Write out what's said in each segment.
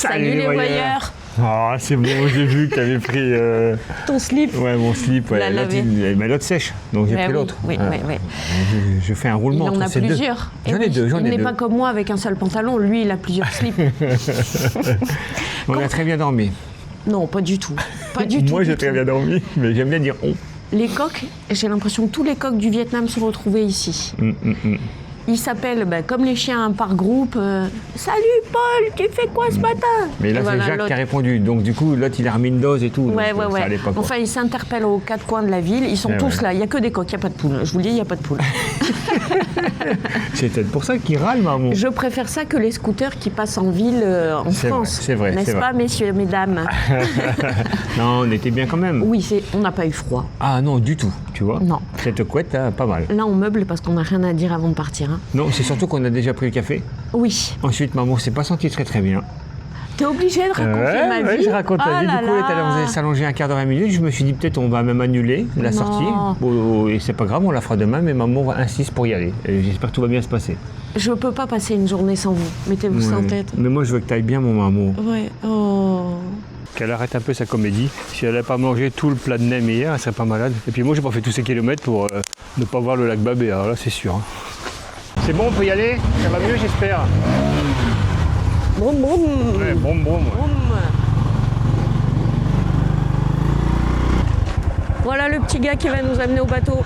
Salut les voyeurs. Ah, c'est bon, j'ai vu que tu avais pris... Ton slip. Ouais, mon slip. Ouais. Mais l'autre sèche, donc j'ai pris l'autre. Oui. Je fais un roulement entre ces deux. Il en a plusieurs. J'en ai deux. Il n'est pas comme moi avec un seul pantalon. Lui, il a plusieurs slips. On a très bien dormi. Non, pas du tout. Pas du tout. Moi, j'ai très bien dormi, mais j'aime bien dire on. Les coqs, j'ai l'impression que tous les coqs du Vietnam sont retrouvés ici. Ils s'appellent, comme les chiens par groupe. Salut Paul, tu fais quoi ce matin? Mais là, c'est Jacques qui a répondu. Donc, du coup, l'autre, il a remis une dose et tout. Ouais. Enfin, ils s'interpellent aux quatre coins de la ville. Ils sont tous là. Il n'y a que des coqs, il n'y a pas de poules. Je vous le dis, il n'y a pas de poules. C'est peut-être pour ça qu'ils râlent, maman. Je préfère ça que les scooters qui passent en ville en France. C'est vrai. N'est-ce pas, messieurs, mesdames? Non, on était bien quand même. Oui, on n'a pas eu froid. Ah non, du tout, tu vois. Non. Cette couette, pas mal. Là, on meuble parce qu'on n'a rien à dire avant de partir. Hein. Non, c'est surtout qu'on a déjà pris le café. Oui. Ensuite, maman s'est pas sentie très bien. T'es obligée de raconter ma vie. Oui, je raconte ta vie. Du coup, elle est s'allonger un quart d'heure, 20 minutes. Je me suis dit peut-être on va même annuler la sortie. Bon, et c'est pas grave, on la fera demain, mais maman insiste pour y aller. J'espère que tout va bien se passer. Je peux pas passer une journée sans vous. Mettez-vous ça en tête. Mais moi, je veux que t'ailles bien, mon maman. Ouais. Oh. Qu'elle arrête un peu sa comédie. Si elle n'avait pas mangé tout le plat de nem hier, elle serait pas malade. Et puis moi, j'ai pas fait tous ces kilomètres pour ne pas voir le lac Babé. Alors là, c'est sûr. Hein. C'est bon, on peut y aller? Ça va mieux, j'espère. Broum, broum. Ouais, broum, broum. Voilà le petit gars qui va nous amener au bateau.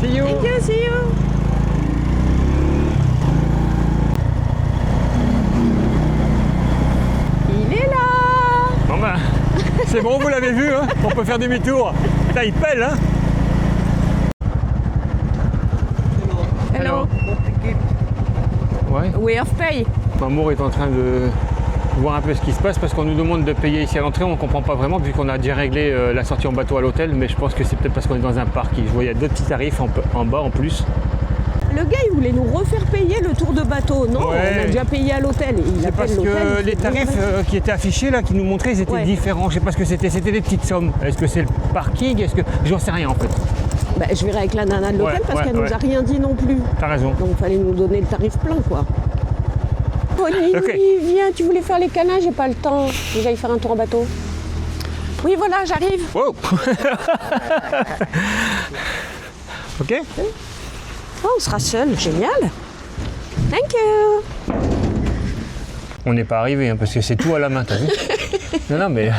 See you. See you. Il est là. Bon ben, c'est bon, vous l'avez vu, hein? On peut faire demi-tour. Là, il pèle, hein? Hello. Ouais. Way of pay. Mamour est en train de voir un peu ce qui se passe parce qu'on nous demande de payer ici à l'entrée. On ne comprend pas vraiment vu qu'on a déjà réglé la sortie en bateau à l'hôtel, mais je pense que c'est peut-être parce qu'on est dans un parc. Je vois il y a d'autres petits tarifs en bas en plus. Le gars, il voulait nous refaire payer le tour de bateau. Non, ouais. On a déjà payé à l'hôtel. C'est parce que les tarifs qui étaient affichés, là, qui nous montraient, ils étaient différents. Je ne sais pas ce que c'était. C'était des petites sommes. Est-ce que c'est le parking? Est-ce que... J'en sais rien en fait. Je verrai avec la nana de l'hôtel parce qu'elle nous a rien dit non plus. T'as raison. Donc il fallait nous donner le tarif plein, quoi. Oli, viens, tu voulais faire les câlins, j'ai pas le temps. J'aille faire un tour en bateau. Oui, voilà, j'arrive. Wow. Ok. Oh, on sera seul, génial. Thank you. On n'est pas arrivé, hein, parce que c'est tout à la main, t'as vu? Non, mais...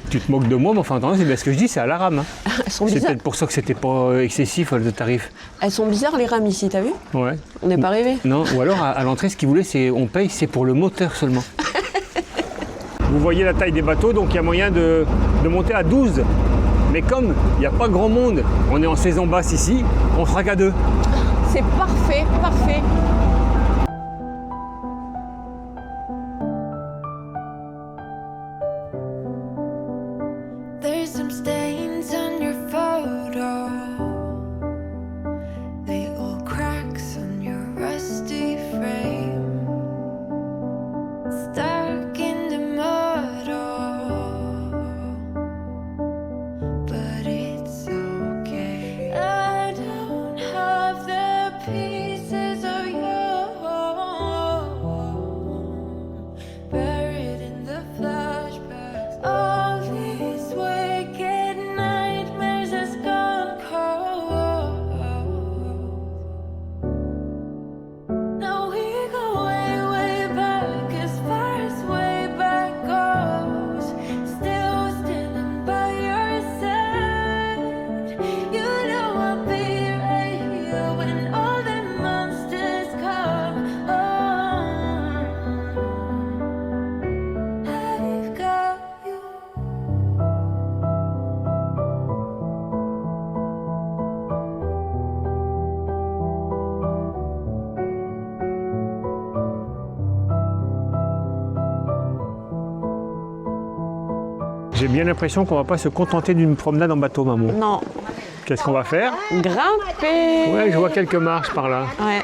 Tu te moques de moi, mais enfin, attends, c'est bien ce que je dis, c'est à la rame. Hein. Elles sont c'est bizarres. peut-être pour ça que c'était pas excessif, le tarif. Elles sont bizarres, les rames, ici, t'as vu? Ouais. On n'est pas arrivé. Non, ou alors, à l'entrée, ce qu'ils voulaient, c'est on paye, c'est pour le moteur seulement. Vous voyez la taille des bateaux, donc il y a moyen de monter à 12. Mais comme il n'y a pas grand monde, on est en saison basse ici, on fera qu'à 2. C'est parfait, parfait. There's some stains on your photo, little cracks on your rusty frame, stuck in the mud, but it's okay. I don't have the pieces of you buried in the flashbacks. All these wicked nightmares has gone cold. Now we go way, way back, as far as way back goes. Still standing by your side. You know I'll be right here when all the monsters come. I've got you. J'ai bien l'impression qu'on va pas se contenter d'une promenade en bateau, maman. Non, Qu'est-ce qu'on va faire? grimper. Ouais, je vois quelques marches par là. Ouais.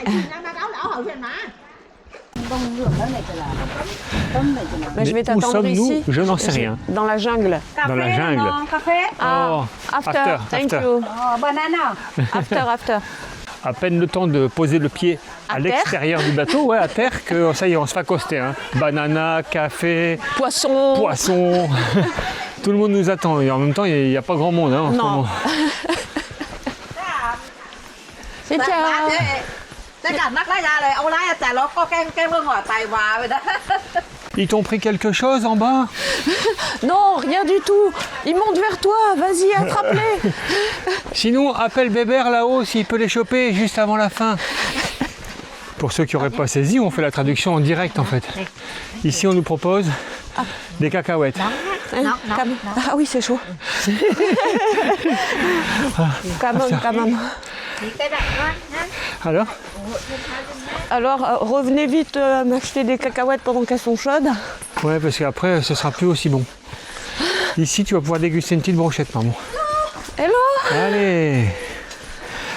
Je vais Mais où t'attendre sommes-nous? ici. Je n'en sais rien. Dans la jungle. Dans la jungle. Café. Ah, Oh, after. after, Thank after. you. Oh, banana. After. à peine le temps de poser le pied à terre. l'extérieur du bateau, ouais, à terre, que ça y est, on se fait accoster. Hein. Banana, café, Poisson. poisson. Tout le monde nous attend. Et en même temps, il n'y a pas grand monde. Hein, en ce Non. moment. C'est bien. จะกัดนักล่ายาเลยเอาไล่แต่เราก็แกล้งเรื่องหัวไตวาไปนะ Ils t'ont pris quelque chose en bas? Non, rien du tout. Ils montent vers toi. Vas-y, attrape-les. Sinon, appelle Bébert là-haut s'il peut les choper juste avant la fin. Pour ceux qui n'auraient pas saisi, on fait la traduction en direct en fait. Ici, on nous propose des cacahuètes. Ah oui, c'est chaud. Come on, come on. Alors? Alors, revenez vite m'acheter des cacahuètes pendant qu'elles sont chaudes. Ouais, parce qu'après, ce sera plus aussi bon. Ici, tu vas pouvoir déguster une petite brochette, maman. Hello. Allez!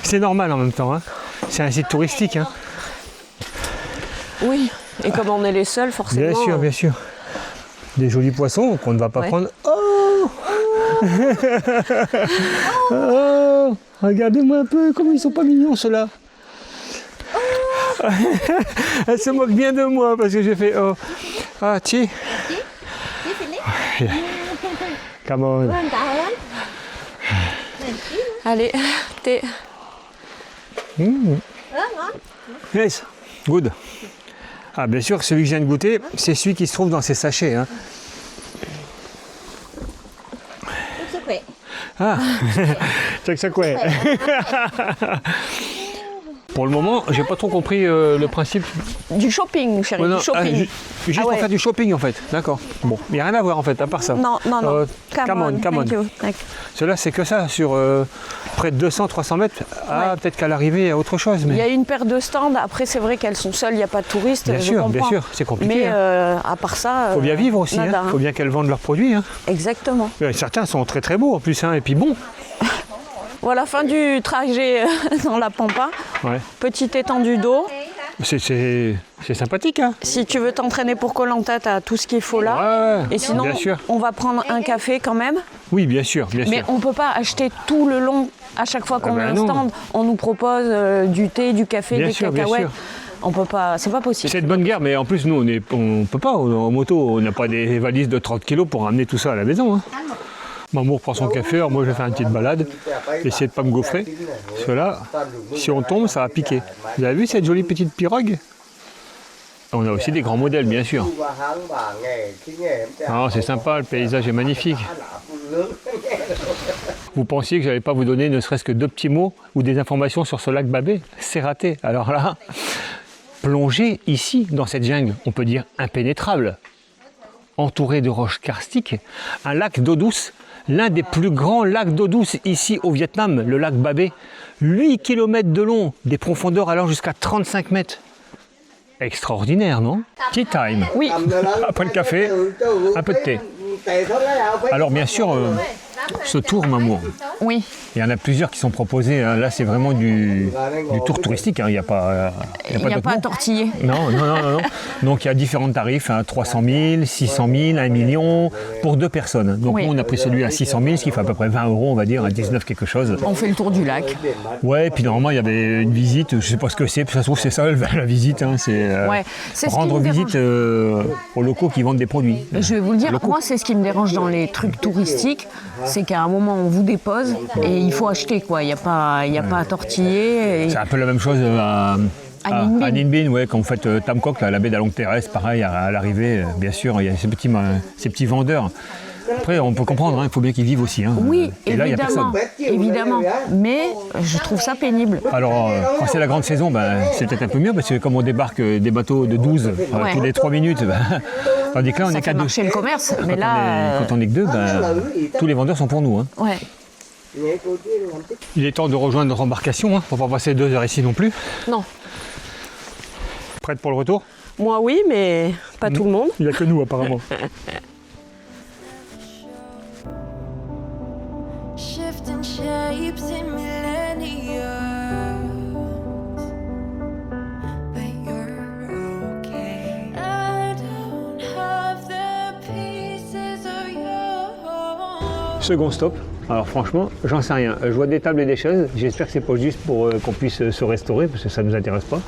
C'est normal en même temps, hein. C'est un site touristique, hein. Oui. Et comme on est les seuls, forcément. Bien sûr, bien sûr. Des jolis poissons qu'on ne va pas Ouais. prendre. Oh! Oh! Regardez-moi un peu, comment ils sont pas mignons ceux-là. Elle se moque bien de moi parce que j'ai fait oh. Ah, chi. Come on. Allez, t'es. Yes, good. Ah, bien sûr, celui que je viens de goûter, c'est celui qui se trouve dans ces sachets. Hein. สุเปะ Ah, check ça quoi. Pour le moment, j'ai pas trop compris le principe. Du shopping, chérie, Ouais, non, du shopping. juste Ah pour ouais. faire du shopping en fait, d'accord. Bon, il n'y a rien à voir en fait, à part ça. Non, non, non. Come on, come on. Thank you. Thank- Cela, c'est que ça, sur près de 200-300 mètres. Ah, Ouais. peut-être qu'à l'arrivée, il y a autre chose. Il y Mais... a une paire de stands. Après, c'est vrai qu'elles sont seules, il n'y a pas de touristes. Bien je sûr, comprends. c'est compliqué. Mais hein. à part ça. Faut bien vivre aussi, nada, il faut bien qu'elles vendent leurs produits. Hein. Exactement. Certains sont très très beaux en plus, hein, et puis bons. Voilà, fin du trajet dans la Pampa. Ouais. Petit étendue d'eau. C'est sympathique. Hein. Si tu veux t'entraîner pour Koh Lanta, t'as tout ce qu'il faut là. Ouais, Et sinon, bien sûr. on va prendre un café quand même. Oui, bien sûr, bien Mais sûr. on ne peut pas acheter tout le long. À chaque fois qu'on ben a un non. stand, on nous propose du thé, du café, Bien des sûr, bien cacahuètes. sûr. On peut pas, c'est pas possible. C'est de bonne guerre, mais en plus, nous, on peut pas. En moto, on n'a pas des valises de 30 kilos pour ramener tout ça à la maison. Hein. Mamour prend son café, alors moi je vais faire une petite balade, essayer de ne pas me gaufrer. Parce que là, si on tombe, ça va piquer. Vous avez vu cette jolie petite pirogue? On a aussi des grands modèles, bien sûr. Ah, c'est sympa, le paysage est magnifique. Vous pensiez que je n'allais pas vous donner ne serait-ce que 2 petits mots ou des informations sur ce lac Babé? C'est raté. Alors là, plonger ici, dans cette jungle, on peut dire impénétrable, entouré de roches karstiques, un lac d'eau douce, l'un des plus grands lacs d'eau douce ici au Vietnam, le lac Babé, 8 km de long, des profondeurs allant jusqu'à 35 mètres. Extraordinaire, non? Tea time. Oui. Après le café, un peu de thé. Alors bien sûr, ce tour, Mamour, Oui. il y en a plusieurs qui sont proposés. Hein. Là, c'est vraiment du tour touristique. Hein. Il n'y a pas, Il n'y a d'autre pas à mot. tortiller. Non, non, non, non, non. Donc il y a différents tarifs, hein, 300 000, 600 000, 1 million pour 2 personnes. Donc Oui. nous on a pris celui à 600 000, ce qui fait à peu près 20 €, on va dire, à 19 quelque chose. On fait le tour du lac. Ouais, puis normalement il y avait une visite, je sais pas ce que c'est, puis ça se trouve c'est ça la visite, hein, c'est Ouais. C'est ce qui rendre me dérange. visite aux locaux qui vendent des produits. Je vais vous le dire, Locaux. moi c'est ce qui me dérange dans les trucs touristiques, c'est qu'à un moment on vous dépose et il faut acheter quoi. Il n'y a pas à tortiller. Et- C'est un peu la même chose à Ninh Binh. Ninh Binh, ouais, quand vous faites Tam Coc, là, la baie d'Along Terrestre, pareil, à l'arrivée, bien sûr, il y a ces petits vendeurs. Après, on peut comprendre, hein, il faut bien qu'ils vivent aussi. Hein. Oui, Et là, il n'y a évidemment, personne. évidemment. Mais je trouve ça pénible. Alors, quand c'est la grande saison, ben, c'est peut-être un peu mieux, parce que comme on débarque des bateaux de 12 Ouais. tous les 3 minutes, ben, tandis que là, on Ça est fait qu'à 2. marcher le commerce. Mais là, Quand on est que 2, ben, tous les vendeurs sont pour nous. Hein. ouais. Il est temps de rejoindre notre embarcation, hein, pour ne pas passer 2 heures ici non plus. Non. Prête pour le retour? Moi oui, mais pas tout le monde. Il n'y a que nous, apparemment. Shifting shapes in millenniums, but you're okay. I don't have the pieces of your. Second stop, Alors franchement, j'en sais rien. Je vois des tables et des chaises. J'espère que c'est pas juste pour qu'on puisse se restaurer, parce que ça ne nous intéresse pas.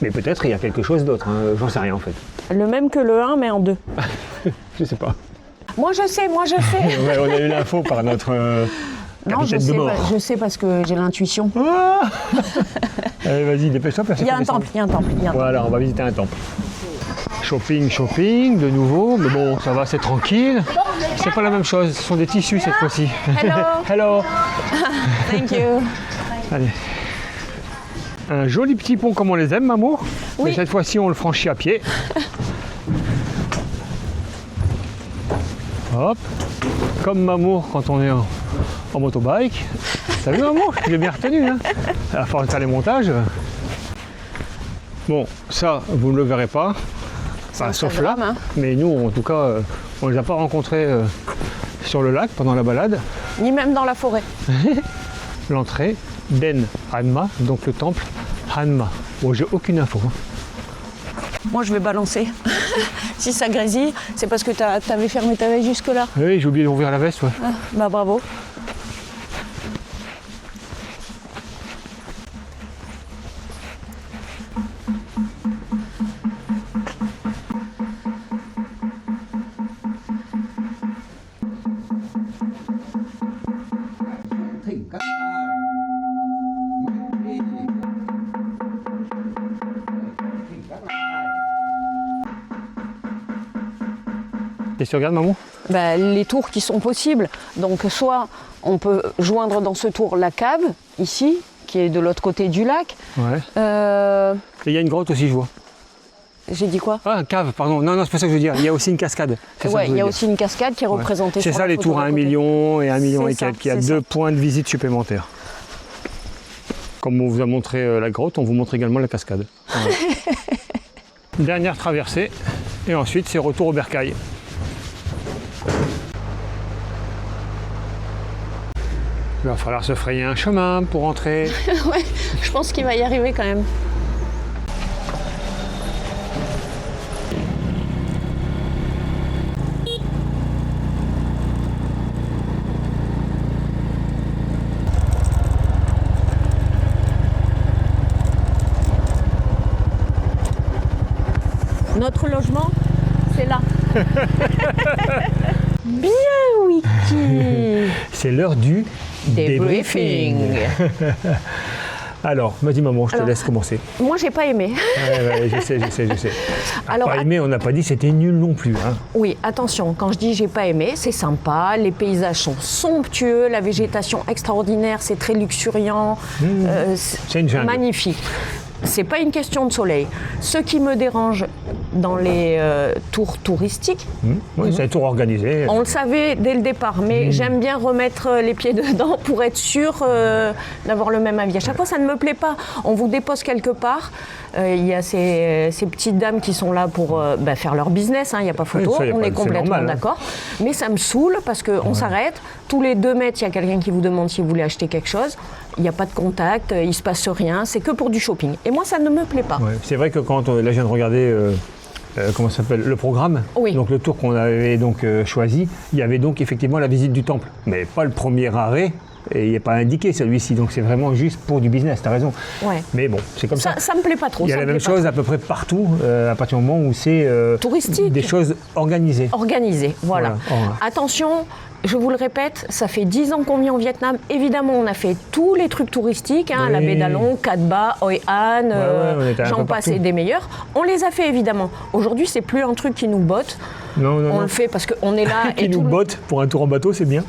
Mais peut-être il y a quelque chose d'autre. Hein. J'en sais rien en fait. Le même que le 1, mais en 2. Je sais pas. Moi je sais. Ouais, on a eu l'info par notre Non, capitaine de bord. je sais parce que j'ai l'intuition. Ah allez, vas-y, dépêche-toi. Il y a un temple. Voilà, on va visiter un temple. Shopping, de nouveau. Mais bon, ça va, c'est tranquille. C'est pas la même chose. Ce sont des tissus cette fois-ci. Hello. Hello. Thank you. Allez. Un joli petit pont comme on les aime, Mamour. Oui. Mais cette fois-ci, on le franchit à pied. Hop. Comme Mamour quand on est en motobike. T'as vu, Mamour? Je l'ai bien retenu. Hein, à force de faire les montages. Bon, ça, vous ne le verrez pas. Enfin, sauf là. Hein. Mais nous, en tout cas, on ne les a pas rencontrés sur le lac pendant la balade. Ni même dans la forêt. L'entrée d'En Hanma, donc le temple Hanma. Bon, j'ai aucune info. Moi je vais balancer. Si ça grésille, c'est parce que t'avais fermé ta veille jusque-là. Oui, j'ai oublié d'ouvrir la veste, ouais. Ah, bah bravo. Qu'est-ce que tu regardes, Mamour? Bah, les tours qui sont possibles. Donc soit on peut joindre dans ce tour la cave, ici, qui est de l'autre côté du lac. Ouais. Et il y a une grotte aussi, je vois. J'ai dit quoi? Ah, cave, pardon. Non, c'est pas ça que je veux dire. Il y a aussi une cascade. C'est ça que Ouais, je il veux y a dire. aussi une cascade qui est représentée C'est sur ça, la les photo tours à d'à 1 côté. million et 1 million et C'est ça, quelques. Il y a c'est 2 ça. points de visite supplémentaires. Comme on vous a montré la grotte, on vous montre également la cascade. Voilà. Dernière traversée. Et ensuite, c'est retour au bercail. Il va falloir se frayer un chemin pour entrer. Ouais, je pense qu'il va y arriver quand même. Notre logement, c'est là. Bien, Wiki. C'est l'heure du Débriefing. Alors, vas-y maman, je te Alors, laisse commencer. Moi, j'ai pas aimé. Ouais, je sais. Alors, pas aimé, on n'a pas dit c'était nul non plus. Hein. Oui, attention, quand je dis j'ai pas aimé, c'est sympa, les paysages sont somptueux, la végétation extraordinaire, c'est très luxuriant, C'est une jungle. magnifique. C'est pas une question de soleil. Ce qui me dérange dans les tours touristiques, Oui, c'est un tour organisé. on le savait dès le départ, mais j'aime bien remettre les pieds dedans pour être sûr d'avoir le même avis. À chaque fois, ça ne me plaît pas. On vous dépose quelque part. Il y a ces petites dames qui sont là pour faire leur business, il n'y a pas photo, Oui, ça, y a on pas- est c'est complètement normal, hein. d'accord. Mais ça me saoule parce qu'on s'arrête. Tous les 2 mètres, il y a quelqu'un qui vous demande si vous voulez acheter quelque chose. Il n'y a pas de contact, il ne se passe rien. C'est que pour du shopping. Et moi, ça ne me plaît pas. Ouais, c'est vrai que quand là, je viens de regarder comment ça s'appelle le programme, Oui. donc le tour qu'on avait donc choisi, il y avait donc effectivement la visite du temple, mais pas le premier arrêt. Et il n'est pas indiqué celui-ci, donc c'est vraiment juste pour du business, tu as raison. Ouais. Mais bon, c'est comme ça. Ça me plaît pas trop. Il y a ça la me même plaît pas chose à peu près partout, à partir du moment où c'est Touristique. des choses organisées. Organisé, voilà. Voilà. Attention, je vous le répète, ça fait 10 ans qu'on vit en Vietnam. Évidemment, on a fait tous les trucs touristiques, Oui. la baie d'Along, Cat Ba, Hoi An, on était un j'en peu passe partout. et des meilleurs. On les a fait évidemment. Aujourd'hui, c'est plus un truc qui nous botte. Non, On le fait parce qu'on est là Qui et nous tout. botte pour un tour en bateau, c'est bien.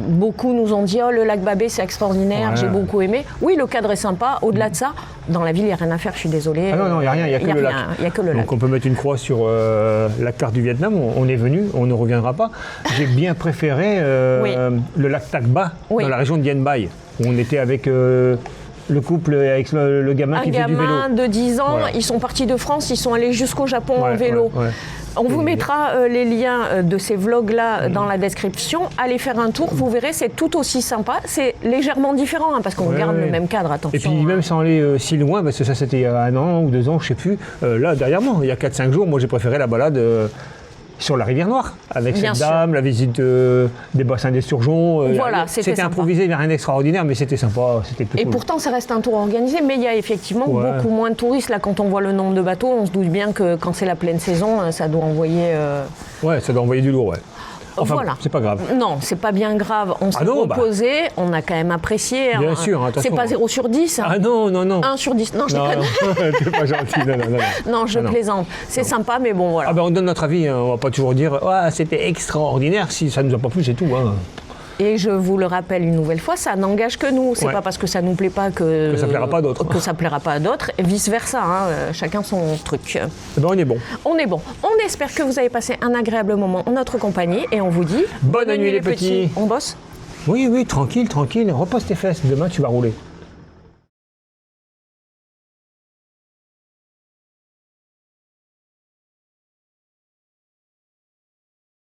Beaucoup nous ont dit oh, le lac Babé c'est extraordinaire, Ouais. j'ai beaucoup aimé. Oui, le cadre est sympa. Au-delà de ça, dans la ville, il n'y a rien à faire, je suis désolée. Ah non, il n'y a rien, il n'y a que le lac. Il n'y a que le lac. Donc on peut mettre une croix sur la carte du Vietnam, on est venu, on ne reviendra pas. J'ai bien préféré Oui. le lac Tac Ba, Oui. dans la région de Dien Bai, où on était avec le couple, avec le gamin Un qui fait du vélo. gamin de 10 ans, Voilà. ils sont partis de France, ils sont allés jusqu'au Japon en Ouais, vélo. ouais. On vous Et- mettra les liens de ces vlogs-là dans la description. Allez faire un tour, vous verrez, c'est tout aussi sympa. C'est légèrement différent, parce qu'on Ouais, garde ouais. le même cadre, attention. Et puis même sans aller si loin, parce que ça c'était il y a 1 an ou 2 ans, je ne sais plus, là derrière moi, il y a 4-5 jours, moi j'ai préféré la balade sur la rivière Noire, avec Bien cette sûr. dame, la visite des bassins d'Esturgeon. Voilà, c'était sympa. improvisé, il n'y a rien d'extraordinaire, mais c'était sympa, c'était plus Et cool. pourtant, ça reste un tour organisé, mais il y a effectivement Ouais. beaucoup moins de touristes. Là, quand on voit le nombre de bateaux, on se doute bien que quand c'est la pleine saison, ça doit envoyer... Ouais, ça doit envoyer du lourd, ouais. Enfin, voilà. bon, c'est pas grave. Non, c'est pas bien grave. On s'est non, bah. reposé, on a quand même apprécié. Bien hein. sûr, attention. C'est pas 0 sur 10. Ah non, non, non. 1 sur 10. Non, je Non, déconne. non, t'es pas gentil, non, non, non. Non, je Non. plaisante. C'est sympa, mais bon, voilà. Ah ben on donne notre avis, hein. On va pas toujours dire ah, c'était extraordinaire si ça nous a pas plu, c'est tout. Hein. Et je vous le rappelle une nouvelle fois, ça n'engage que nous. C'est Ouais. pas parce que ça nous plaît pas que ça plaira pas à d'autres. Que ça plaira pas à d'autres. Et vice versa. Chacun son truc. Eh ben on est bon. On est bon. On espère que vous avez passé un agréable moment en notre compagnie et on vous dit Bonne nuit, les petits. On bosse. Oui, oui, tranquille, tranquille. Repose tes fesses. Demain tu vas rouler.